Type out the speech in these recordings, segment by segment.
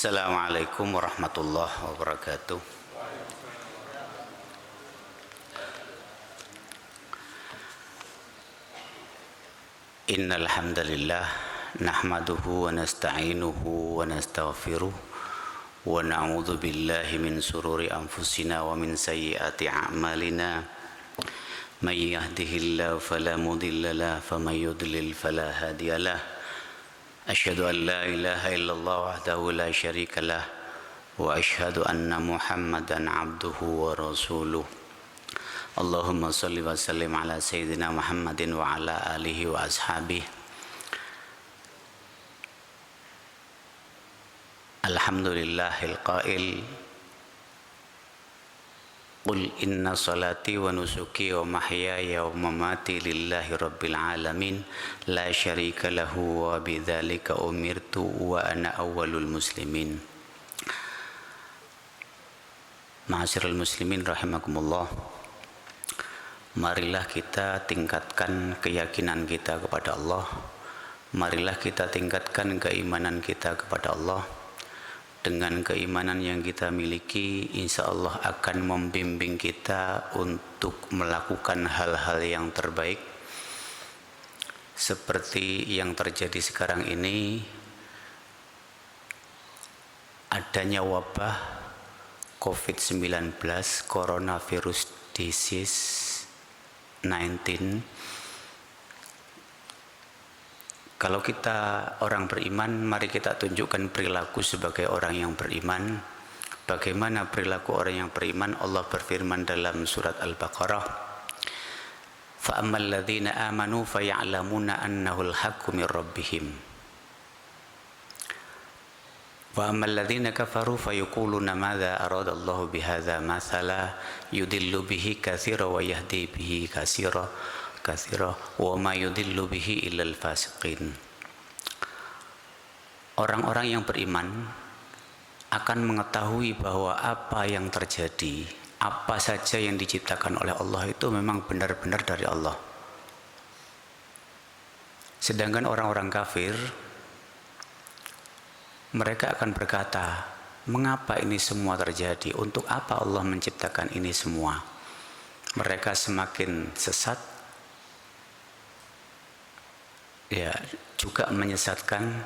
Assalamualaikum warahmatullahi wabarakatuh. Innal hamdalillah nahmaduhu wa nasta'inuhu wa nastaghfiruh wa na'udzu billahi min sururi anfusina wa min sayyiati a'malina. May yahdihillahu fala mudilla lahu wa may yudlil fala hadiya lahu. Asyhadu an la ilaha illallah wahdahu la syarika lah wa asyhadu anna Muhammadan abduhu wa rasuluh. Allahumma salli wa sallim ala sayyidina Muhammadin wa ala alihi wa ashabihi. Alhamdulillahil qail Qul inna salati wa nusuki wa mahyaya wa mamati lillahi rabbil alamin la syarika lahu wa bidzalika umirtu wa ana awwalul muslimin. Ma'asyiral muslimin rahimakumullah. Marilah kita tingkatkan keyakinan kita kepada Allah. Marilah kita tingkatkan keimanan kita kepada Allah. Dengan keimanan yang kita miliki, insya Allah akan membimbing kita untuk melakukan hal-hal yang terbaik. Seperti yang terjadi sekarang ini, adanya wabah COVID-19, coronavirus disease 19. Kalau kita orang beriman, mari kita tunjukkan perilaku sebagai orang yang beriman. Bagaimana perilaku orang yang beriman? Allah berfirman dalam surat Al-Baqarah, فَأَمَّا الَّذِينَ آمَنُوا فَيَعْلَمُونَ أَنَّهُ الْحَقُّ مِنْ رَبِّهِمْ وَأَمَّا الَّذِينَ كَفَرُوا فَيَقُولُونَ مَاذَا أَرَادَ اللَّهُ بِهَذَا مَثَلًا يُضِلُّ بِهِ كَثِيرًا وَيَهْدِي بِهِ كَثِيرًا wa ma yudillu bihi illal fasiqin. Orang-orang yang beriman akan mengetahui bahwa apa yang terjadi, apa saja yang diciptakan oleh Allah itu memang benar-benar dari Allah. Sedangkan orang-orang kafir, mereka akan berkata, mengapa ini semua terjadi? Untuk apa Allah menciptakan ini semua? Mereka semakin sesat, ya juga menyesatkan,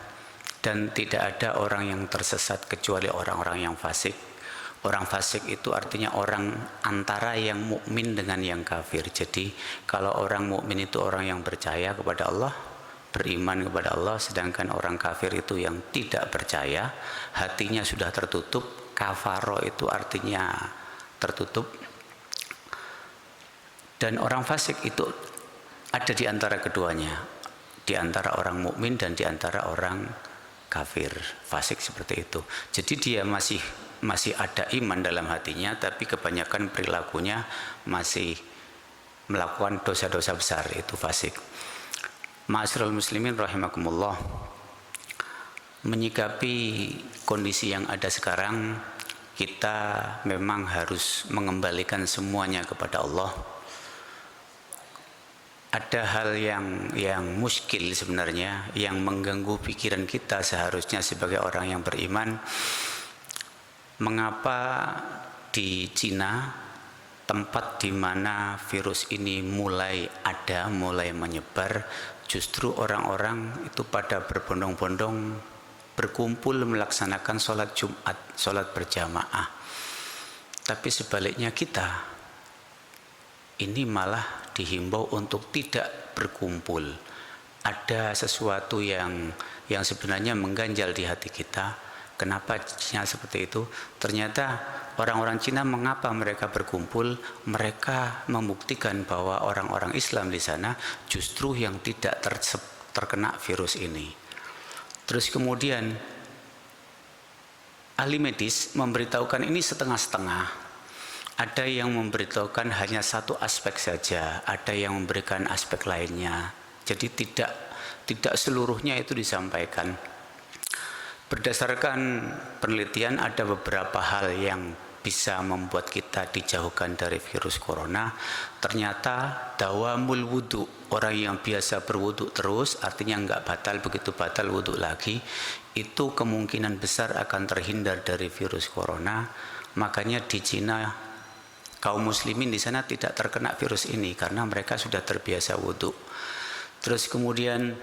dan tidak ada orang yang tersesat kecuali orang-orang yang fasik. Orang fasik itu artinya orang antara yang mukmin dengan yang kafir. Jadi kalau orang mukmin itu orang yang percaya kepada Allah, beriman kepada Allah, sedangkan orang kafir itu yang tidak percaya, hatinya sudah tertutup. Kafaro itu artinya tertutup. Dan orang fasik itu ada di antara keduanya, di antara orang mukmin dan di antara orang kafir. Fasik seperti itu. Jadi dia masih ada iman dalam hatinya, tapi kebanyakan perilakunya masih melakukan dosa-dosa besar. Itu fasik. Ma'asyiral muslimin rahimakumullah. Menyikapi kondisi yang ada sekarang, kita memang harus mengembalikan semuanya kepada Allah. Ada hal yang muskil sebenarnya, yang mengganggu pikiran kita seharusnya sebagai orang yang beriman. Mengapa di Cina, tempat di mana virus ini mulai menyebar, justru orang-orang itu pada berbondong-bondong berkumpul melaksanakan sholat Jumat, sholat berjamaah. Tapi sebaliknya kita ini malah dihimbau untuk tidak berkumpul. Ada sesuatu yang sebenarnya mengganjal di hati kita. Kenapa Cina seperti itu? Ternyata orang-orang Cina, mengapa mereka berkumpul? Mereka membuktikan bahwa orang-orang Islam di sana justru yang tidak terkena virus ini. Terus kemudian ahli medis memberitahukan ini setengah-setengah. Ada yang memberitahukan hanya satu aspek saja, ada yang memberikan aspek lainnya. Jadi tidak seluruhnya itu disampaikan. Berdasarkan penelitian, ada beberapa hal yang bisa membuat kita dijauhkan dari virus corona, ternyata dawamul wudu, orang yang biasa berwudu terus, artinya nggak batal, begitu batal wudu lagi, itu kemungkinan besar akan terhindar dari virus corona. Makanya di Cina kaum muslimin di sana tidak terkena virus ini karena mereka sudah terbiasa wudu. Terus kemudian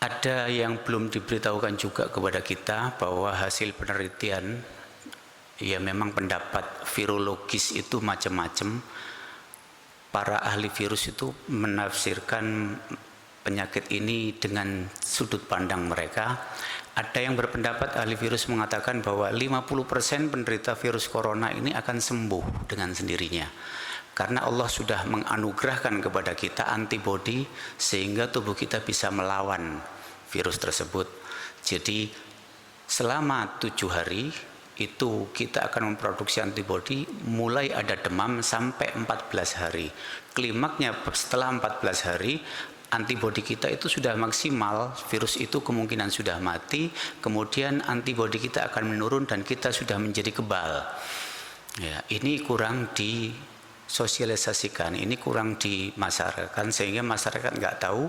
ada yang belum diberitahukan juga kepada kita bahwa hasil penelitian, ya memang pendapat virologis itu macam-macam. Para ahli virus itu menafsirkan penyakit ini dengan sudut pandang mereka. Ada yang berpendapat ahli virus mengatakan bahwa 50% penderita virus corona ini akan sembuh dengan sendirinya. Karena Allah sudah menganugerahkan kepada kita antibodi sehingga tubuh kita bisa melawan virus tersebut. Jadi selama 7 hari itu kita akan memproduksi antibodi mulai ada demam sampai 14 hari. Klimaknya setelah 14 hari antibodi kita itu sudah maksimal, virus itu kemungkinan sudah mati, kemudian antibodi kita akan menurun dan kita sudah menjadi kebal. Ya, ini kurang disosialisasikan, ini kurang dimasyarakatkan sehingga masyarakat nggak tahu,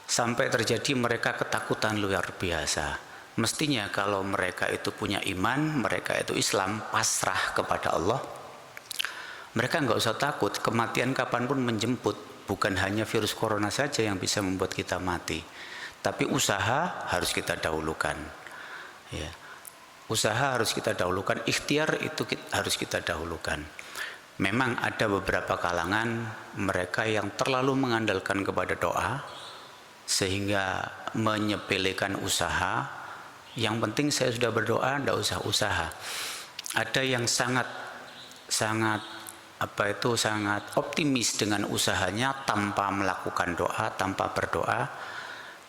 sampai terjadi mereka ketakutan luar biasa. Mestinya kalau mereka itu punya iman, mereka itu Islam, pasrah kepada Allah, mereka nggak usah takut, kematian kapanpun menjemput. Bukan hanya virus corona saja yang bisa membuat kita mati, tapi usaha harus kita dahulukan. Ya. Usaha harus kita dahulukan, ikhtiar itu harus kita dahulukan. Memang ada beberapa kalangan mereka yang terlalu mengandalkan kepada doa sehingga menyepelekan usaha. Yang penting saya sudah berdoa, tidak usah usaha. Ada yang sangat optimis dengan usahanya tanpa melakukan doa, tanpa berdoa.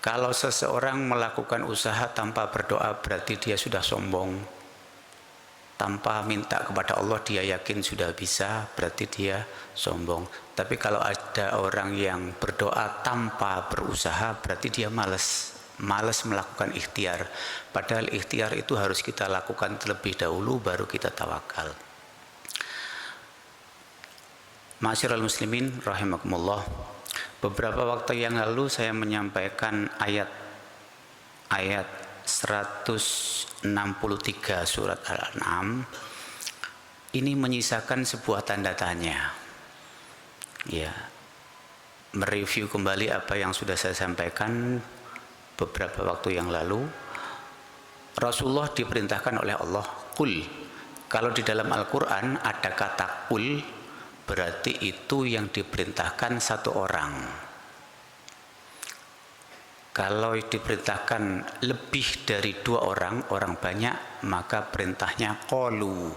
Kalau seseorang melakukan usaha tanpa berdoa berarti dia sudah sombong. Tanpa minta kepada Allah dia yakin sudah bisa, berarti dia sombong. Tapi kalau ada orang yang berdoa tanpa berusaha berarti dia malas melakukan ikhtiar. Padahal ikhtiar itu harus kita lakukan terlebih dahulu baru kita tawakal. Ma'asyiral muslimin rahimakumullah, beberapa waktu yang lalu saya menyampaikan ayat 163 surat Al-An'am. Ini menyisakan sebuah tanda tanya. Ya, mereview kembali apa yang sudah saya sampaikan beberapa waktu yang lalu. Rasulullah diperintahkan oleh Allah, qul. Kalau di dalam Al-Quran ada kata qul, berarti itu yang diperintahkan satu orang. Kalau diperintahkan lebih dari 2 orang banyak, maka perintahnya qalu.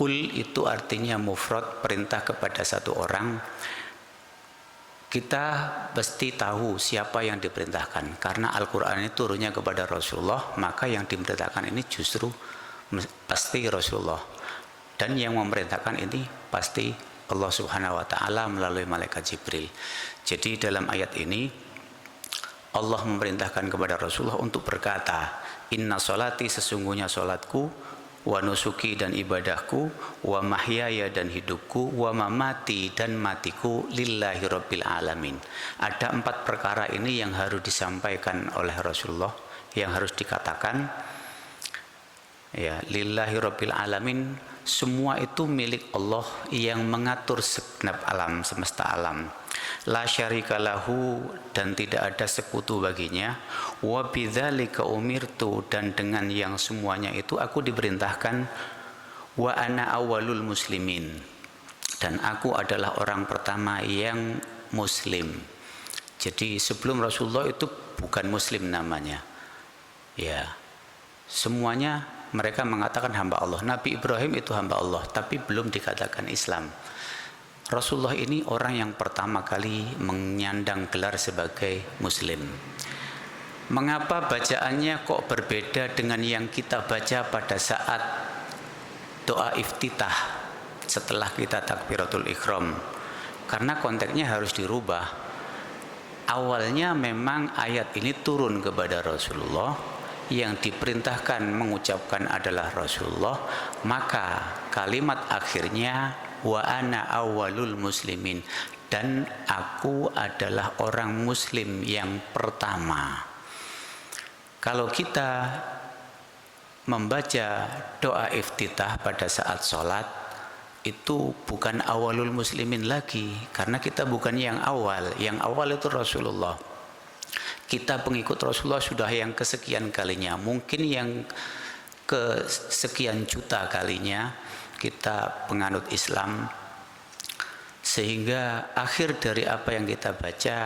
Qul itu artinya mufrad, perintah kepada satu orang. Kita pasti tahu siapa yang diperintahkan, karena Al-Quran ini turunnya kepada Rasulullah, maka yang diperintahkan ini justru pasti Rasulullah. Dan yang memerintahkan ini pasti Allah Subhanahu wa ta'ala melalui malaikat Jibril. Jadi dalam ayat ini Allah memerintahkan kepada Rasulullah untuk berkata, inna sholati, sesungguhnya sholatku, wa nusuki dan ibadahku, wa mahyaya dan hidupku, wa mamati dan matiku, lillahi rabbil alamin. Ada 4 perkara ini yang harus disampaikan oleh Rasulullah, yang harus dikatakan. Ya, lillahi rabbil alamin, semua itu milik Allah yang mengatur segenap alam, semesta alam. La syarika lahu, dan tidak ada sekutu baginya. Wa bidzalika umirtu, dan dengan yang semuanya itu aku diperintahkan. Wa ana awwalul muslimin, dan aku adalah orang pertama yang muslim. Jadi sebelum Rasulullah itu bukan muslim namanya. Ya, semuanya mereka mengatakan hamba Allah. Nabi Ibrahim itu hamba Allah, tapi belum dikatakan Islam. Rasulullah ini orang yang pertama kali menyandang gelar sebagai muslim. Mengapa bacaannya kok berbeda dengan yang kita baca pada saat doa iftitah setelah kita takbiratul ihram? Karena konteksnya harus dirubah. Awalnya memang ayat ini turun kepada Rasulullah yang diperintahkan mengucapkan adalah Rasulullah, maka kalimat akhirnya wa ana awwalul muslimin, dan aku adalah orang muslim yang pertama. Kalau kita membaca doa iftitah pada saat sholat, itu bukan awalul muslimin lagi, karena kita bukan yang awal itu Rasulullah. Kita pengikut Rasulullah sudah yang kesekian kalinya, mungkin yang kesekian juta kalinya kita penganut Islam, sehingga akhir dari apa yang kita baca,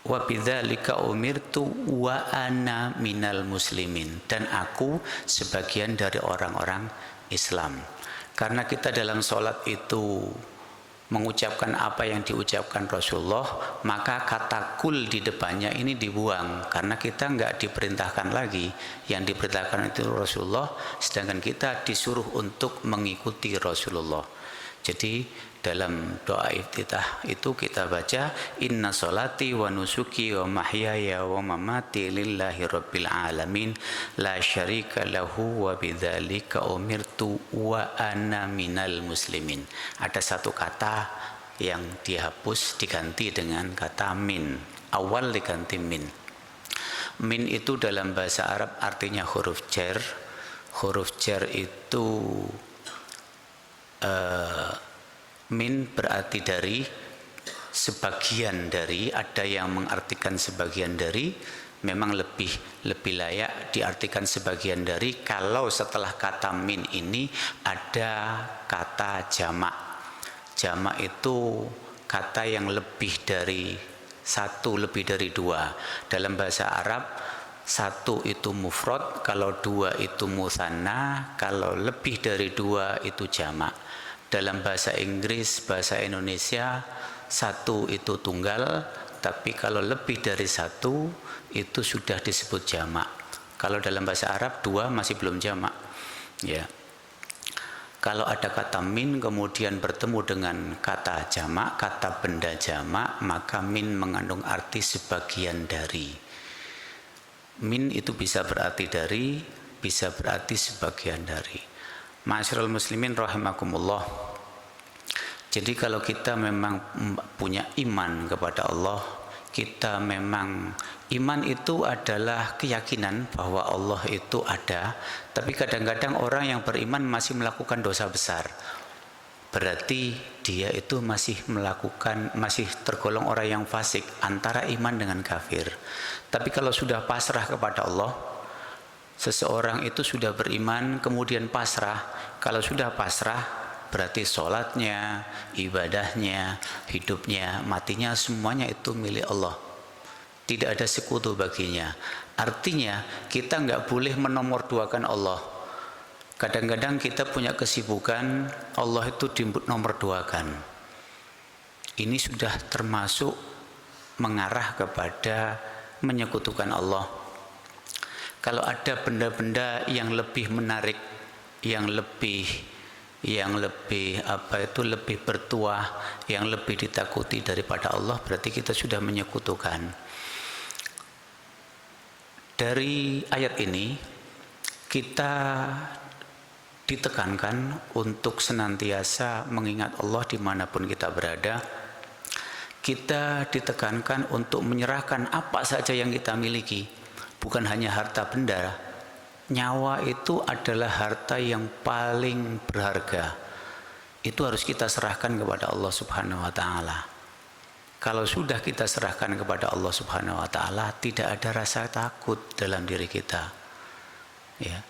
wa bidzalika umirtu wa ana minal muslimin, dan aku sebagian dari orang-orang Islam. Karena kita dalam sholat itu mengucapkan apa yang diucapkan Rasulullah, maka kata kul di depannya ini dibuang, karena kita nggak diperintahkan lagi. Yang diperintahkan itu Rasulullah, sedangkan kita disuruh untuk mengikuti Rasulullah. Jadi dalam doa iftitah itu kita baca inna sholati wa nusuki wa mahyaya wa mamati lillahi rabbil alamin la syarika lahu wa bidzalika umirtu wa ana minal muslimin. Ada satu kata yang dihapus diganti dengan kata min, awal diganti min. Min itu dalam bahasa Arab artinya huruf jar. Huruf jar itu min berarti dari, sebagian dari, ada yang mengartikan sebagian dari, memang lebih layak diartikan sebagian dari kalau setelah kata min ini ada kata jamak. Jamak itu kata yang lebih dari satu, lebih dari dua. Dalam bahasa Arab satu itu mufrad, kalau dua itu mutsanna, kalau lebih dari dua itu jamak. Dalam bahasa Inggris, bahasa Indonesia, satu itu tunggal, tapi kalau lebih dari satu itu sudah disebut jamak. Kalau dalam bahasa Arab dua masih belum jamak. Ya. Kalau ada kata min kemudian bertemu dengan kata jamak, kata benda jamak, maka min mengandung arti sebagian dari. Min itu bisa berarti dari, bisa berarti sebagian dari. Ma'asyiral muslimin rahimakumullah. Jadi kalau kita memang punya iman kepada Allah, kita memang, iman itu adalah keyakinan bahwa Allah itu ada. Tapi kadang-kadang orang yang beriman masih melakukan dosa besar, berarti dia itu masih tergolong orang yang fasik, antara iman dengan kafir. Tapi kalau sudah pasrah kepada Allah, seseorang itu sudah beriman kemudian pasrah. Kalau sudah pasrah berarti sholatnya, ibadahnya, hidupnya, matinya semuanya itu milik Allah. Tidak ada sekutu baginya. Artinya kita nggak boleh menomorduakan Allah. Kadang-kadang kita punya kesibukan, Allah itu dinomorduakan. Ini sudah termasuk mengarah kepada menyekutukan Allah. Kalau ada benda-benda yang lebih menarik, yang lebih lebih bertuah, yang lebih ditakuti daripada Allah, berarti kita sudah menyekutukan. Dari ayat ini kita ditekankan untuk senantiasa mengingat Allah dimanapun kita berada. Kita ditekankan untuk menyerahkan apa saja yang kita miliki. Bukan hanya harta benda, nyawa itu adalah harta yang paling berharga. Itu harus kita serahkan kepada Allah Subhanahu wa taala. Kalau sudah kita serahkan kepada Allah Subhanahu wa taala, tidak ada rasa takut dalam diri kita. Ya.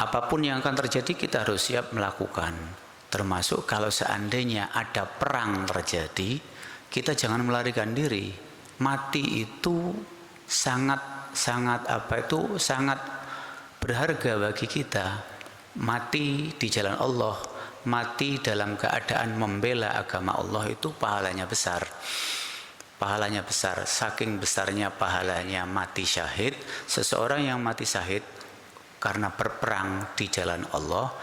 Apapun yang akan terjadi kita harus siap melakukan. Termasuk kalau seandainya ada perang terjadi, kita jangan melarikan diri. Mati itu sangat berharga bagi kita. Mati di jalan Allah, mati dalam keadaan membela agama Allah, itu pahalanya besar. Pahalanya besar, saking besarnya pahalanya mati syahid. Seseorang yang mati syahid karena berperang di jalan Allah,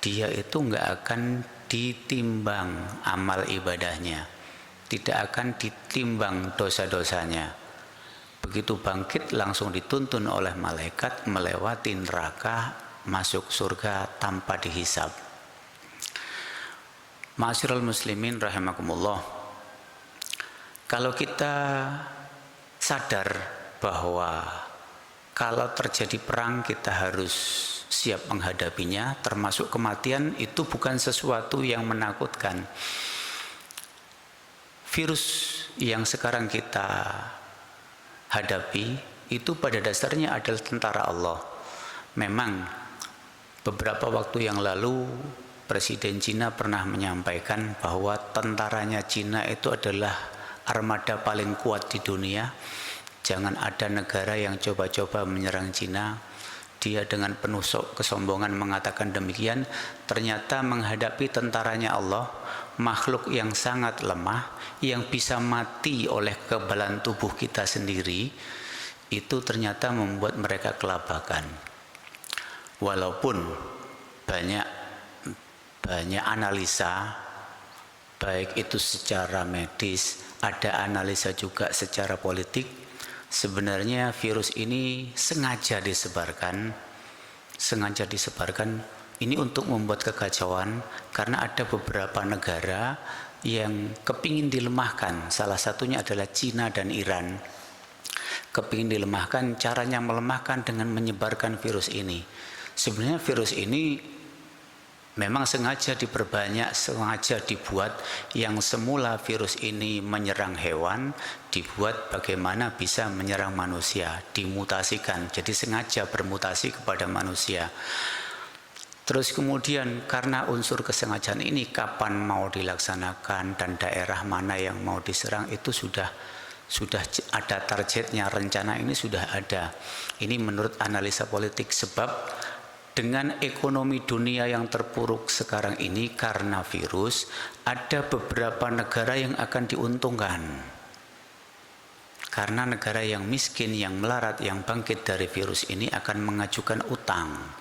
dia itu enggak akan ditimbang amal ibadahnya, tidak akan ditimbang dosa-dosanya. Begitu bangkit langsung dituntun oleh malaikat melewati neraka, masuk surga tanpa dihisab. Ma'asyiral muslimin rahimakumullah, kalau kita sadar bahwa kalau terjadi perang kita harus siap menghadapinya, termasuk kematian, itu bukan sesuatu yang menakutkan. Virus yang sekarang kita hadapi itu pada dasarnya adalah tentara Allah. Memang beberapa waktu yang lalu Presiden Cina pernah menyampaikan bahwa tentaranya Cina itu adalah armada paling kuat di dunia. Jangan ada negara yang coba-coba menyerang Cina. Dia dengan penuh kesombongan mengatakan demikian. Ternyata menghadapi tentaranya Allah, makhluk yang sangat lemah, yang bisa mati oleh kekebalan tubuh kita sendiri, itu ternyata membuat mereka kelabakan. Walaupun banyak analisa, baik itu secara medis, ada analisa juga secara politik. Sebenarnya virus ini sengaja disebarkan ini untuk membuat kekacauan, karena ada beberapa negara yang kepingin dilemahkan. Salah satunya adalah Cina dan Iran. Kepingin dilemahkan, caranya melemahkan dengan menyebarkan virus ini. Sebenarnya virus ini memang sengaja diperbanyak, sengaja dibuat. Yang semula virus ini menyerang hewan, dibuat bagaimana bisa menyerang manusia, dimutasikan, jadi sengaja bermutasi kepada manusia. Terus kemudian karena unsur kesengajaan ini, kapan mau dilaksanakan dan daerah mana yang mau diserang itu sudah ada targetnya, rencana ini sudah ada. Ini menurut analisa politik, sebab dengan ekonomi dunia yang terpuruk sekarang ini karena virus, ada beberapa negara yang akan diuntungkan. Karena negara yang miskin, yang melarat, yang bangkit dari virus ini akan mengajukan utang.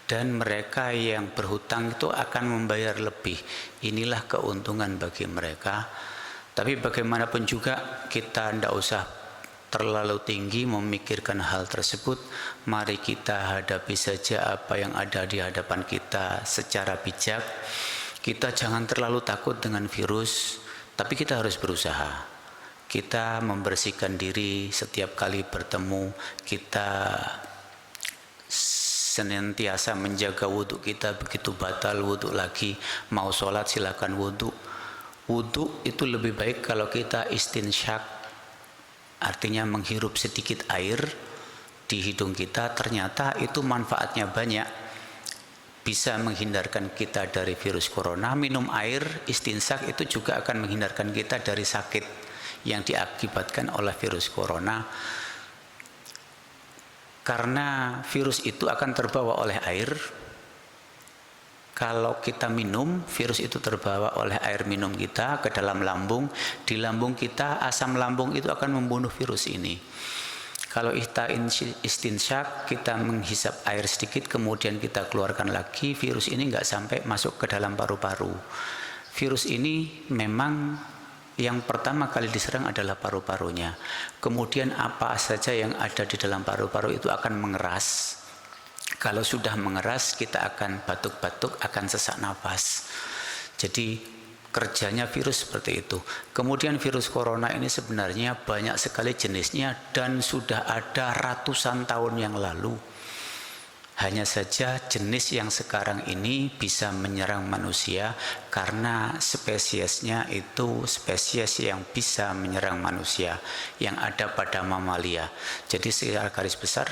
Dan mereka yang berhutang itu akan membayar lebih. Inilah keuntungan bagi mereka. Tapi bagaimanapun juga kita tidak usah terlalu tinggi memikirkan hal tersebut. Mari kita hadapi saja apa yang ada di hadapan kita secara bijak. Kita jangan terlalu takut dengan virus, tapi kita harus berusaha. Kita membersihkan diri setiap kali bertemu. Kita senantiasa menjaga wudhu kita. Begitu batal wudhu lagi, mau sholat silakan wudhu. Wudhu itu lebih baik kalau kita istinsyak, artinya menghirup sedikit air di hidung kita. Ternyata itu manfaatnya banyak, bisa menghindarkan kita dari virus corona. Minum air istinsak itu juga akan menghindarkan kita dari sakit yang diakibatkan oleh virus corona, karena virus itu akan terbawa oleh air. Kalau kita minum, virus itu terbawa oleh air minum kita ke dalam lambung. Di lambung kita, asam lambung itu akan membunuh virus ini. Kalau kita istinsyak, kita menghisap air sedikit, kemudian kita keluarkan lagi, virus ini nggak sampai masuk ke dalam paru-paru. Virus ini memang yang pertama kali diserang adalah paru-parunya. Kemudian apa saja yang ada di dalam paru-paru itu akan mengeras. Kalau sudah mengeras, kita akan batuk-batuk, akan sesak nafas. Jadi kerjanya virus seperti itu. Kemudian virus corona ini sebenarnya banyak sekali jenisnya dan sudah ada ratusan tahun yang lalu. Hanya saja jenis yang sekarang ini bisa menyerang manusia karena spesiesnya itu spesies yang bisa menyerang manusia, yang ada pada mamalia. Jadi secara garis besar,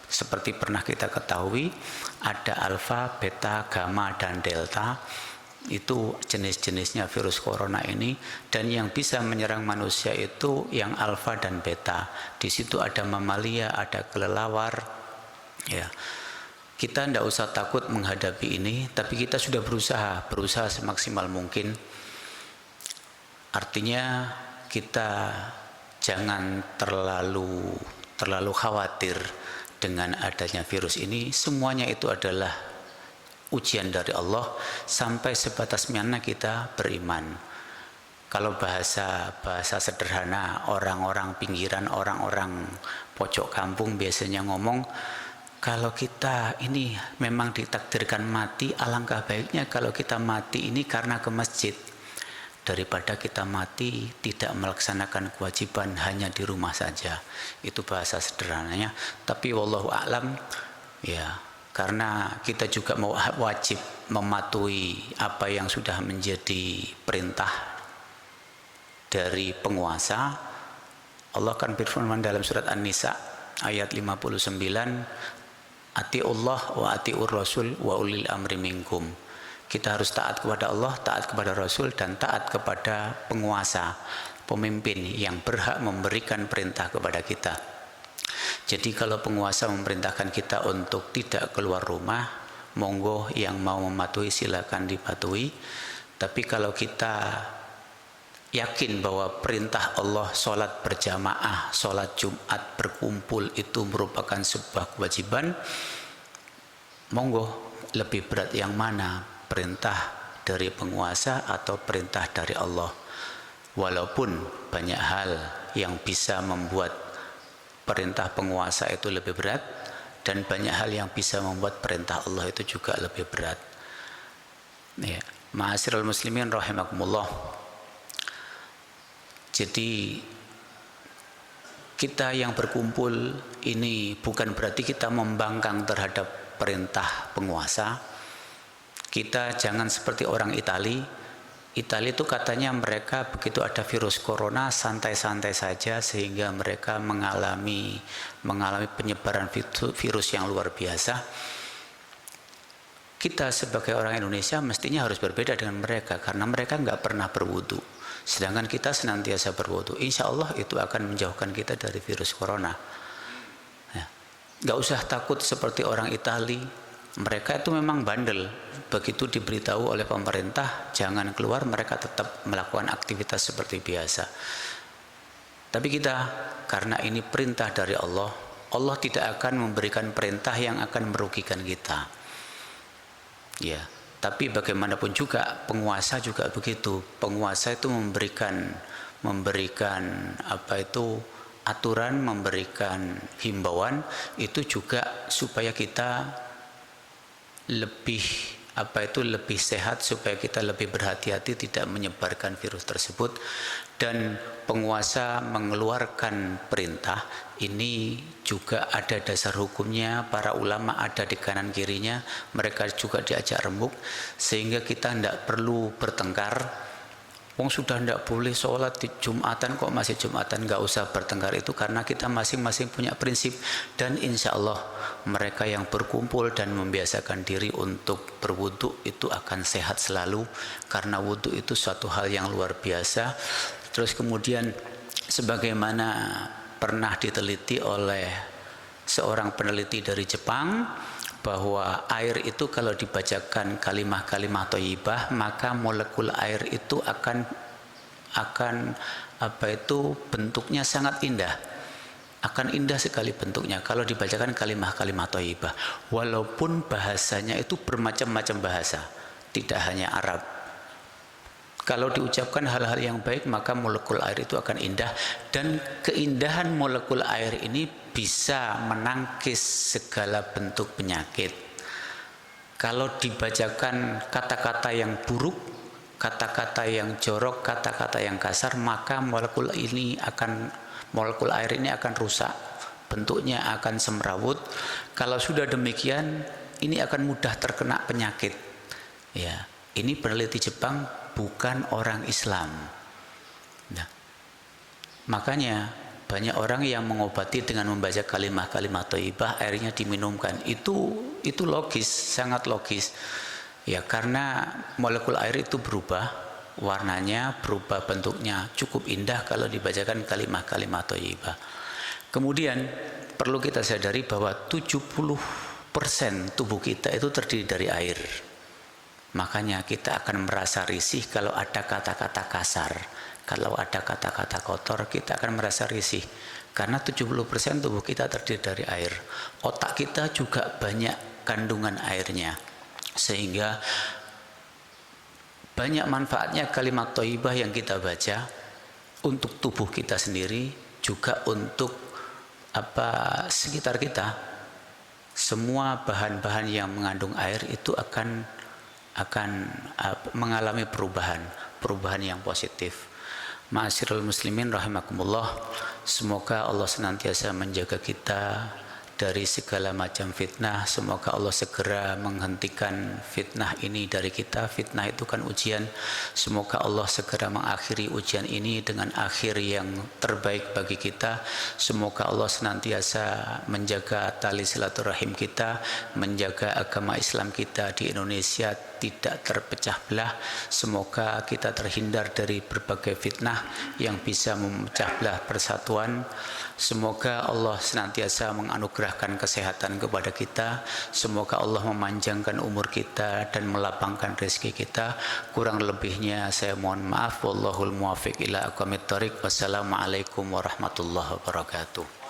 seperti pernah kita ketahui, ada alfa, beta, gamma, dan delta. Itu jenis-jenisnya virus corona ini. Dan yang bisa menyerang manusia itu yang alfa dan beta. Di situ ada mamalia, ada kelelawar. Ya, kita tidak usah takut menghadapi ini, tapi kita sudah berusaha semaksimal mungkin. Artinya kita jangan terlalu khawatir dengan adanya virus ini. Semuanya itu adalah ujian dari Allah, sampai sebatas mana kita beriman. Kalau bahasa sederhana orang-orang pinggiran, orang-orang pojok kampung biasanya ngomong, kalau kita ini memang ditakdirkan mati, alangkah baiknya kalau kita mati ini karena ke masjid, daripada kita mati tidak melaksanakan kewajiban hanya di rumah saja. Itu bahasa sederhananya. Tapi wallahu a'lam, ya, karena kita juga mau wajib mematuhi apa yang sudah menjadi perintah dari penguasa. Allah kan berfirman dalam surat An-Nisa ayat 59, Atiullah wa atiur rasul wa ulil amri minkum. Kita harus taat kepada Allah, taat kepada Rasul, dan taat kepada penguasa, pemimpin yang berhak memberikan perintah kepada kita. Jadi kalau penguasa memerintahkan kita untuk tidak keluar rumah, monggo yang mau mematuhi silakan dipatuhi. Tapi kalau kita yakin bahwa perintah Allah sholat berjamaah, sholat Jumat berkumpul itu merupakan sebuah kewajiban, monggo lebih berat yang mana, perintah dari penguasa atau perintah dari Allah. Walaupun banyak hal yang bisa membuat perintah penguasa itu lebih berat, dan banyak hal yang bisa membuat perintah Allah itu juga lebih berat. Ya, ma'asyiral muslimin rahimakumullah. Jadi kita yang berkumpul ini bukan berarti kita membangkang terhadap perintah penguasa. Kita jangan seperti orang Itali. Itali itu katanya mereka begitu ada virus corona santai-santai saja sehingga mereka mengalami penyebaran virus yang luar biasa. Kita sebagai orang Indonesia mestinya harus berbeda dengan mereka karena mereka nggak pernah berwudu. Sedangkan kita senantiasa berwudu. Insya Allah itu akan menjauhkan kita dari virus corona. Ya. Nggak usah takut seperti orang Itali. Mereka itu memang bandel. Begitu diberitahu oleh pemerintah jangan keluar, mereka tetap melakukan aktivitas seperti biasa. Tapi kita, karena ini perintah dari Allah, Allah tidak akan memberikan perintah yang akan merugikan kita. Ya, tapi bagaimanapun juga penguasa juga begitu. Penguasa itu memberikan aturan, memberikan himbauan itu juga supaya kita lebih sehat, supaya kita lebih berhati-hati tidak menyebarkan virus tersebut. Dan penguasa mengeluarkan perintah ini juga ada dasar hukumnya, para ulama ada di kanan kirinya, mereka juga diajak rembuk sehingga kita tidak perlu bertengkar. Wong sudah tidak boleh sholat di Jumatan kok masih Jumatan, nggak usah bertengkar itu karena kita masing-masing punya prinsip. Dan insya Allah mereka yang berkumpul dan membiasakan diri untuk berwudu itu akan sehat selalu karena wudu itu suatu hal yang luar biasa. Terus kemudian sebagaimana pernah diteliti oleh seorang peneliti dari Jepang bahwa air itu kalau dibacakan kalimah-kalimah thayyibah maka molekul air itu akan bentuknya sangat indah, akan indah sekali bentuknya kalau dibacakan kalimah-kalimah thayyibah, walaupun bahasanya itu bermacam-macam bahasa, tidak hanya Arab. Kalau diucapkan hal-hal yang baik maka molekul air itu akan indah, dan keindahan molekul air ini bisa menangkis segala bentuk penyakit. Kalau dibacakan kata-kata yang buruk, kata-kata yang jorok, kata-kata yang kasar, maka molekul air ini akan rusak, bentuknya akan semrawut. Kalau sudah demikian, ini akan mudah terkena penyakit. Ya, ini peneliti Jepang, bukan orang Islam. Nah, makanya banyak orang yang mengobati dengan membaca kalimah-kalimah thayyibah, airnya diminumkan. Itu logis, sangat logis. Ya, karena molekul air itu berubah warnanya, berubah bentuknya, cukup indah kalau dibacakan kalimah-kalimah thayyibah. Kemudian perlu kita sadari bahwa 70% tubuh kita itu terdiri dari air. Makanya kita akan merasa risih kalau ada kata-kata kasar, kalau ada kata-kata kotor, kita akan merasa risih. Karena 70% tubuh kita terdiri dari air. Otak kita juga banyak kandungan airnya. Sehingga Banyak manfaatnya kalimat thayyibah yang kita baca untuk tubuh kita sendiri, juga untuk sekitar kita. Semua bahan-bahan yang mengandung air itu akan mengalami perubahan yang positif. Ma'asyiral muslimin rahimakumullah, semoga Allah senantiasa menjaga kita dari segala macam fitnah. Semoga Allah segera menghentikan fitnah ini dari kita. Fitnah itu kan ujian. Semoga Allah segera mengakhiri ujian ini dengan akhir yang terbaik bagi kita. Semoga Allah senantiasa menjaga tali silaturahim kita, menjaga agama Islam kita di Indonesia tidak terpecah belah. Semoga kita terhindar dari berbagai fitnah yang bisa memecah belah persatuan. Semoga Allah senantiasa menganugerahkan kesehatan kepada kita. Semoga Allah memanjangkan umur kita dan melapangkan rezeki kita. Kurang lebihnya saya mohon maaf. Wallahul muwaffiq ila aqwamit thoriq. Wassalamualaikum warahmatullahi wabarakatuh.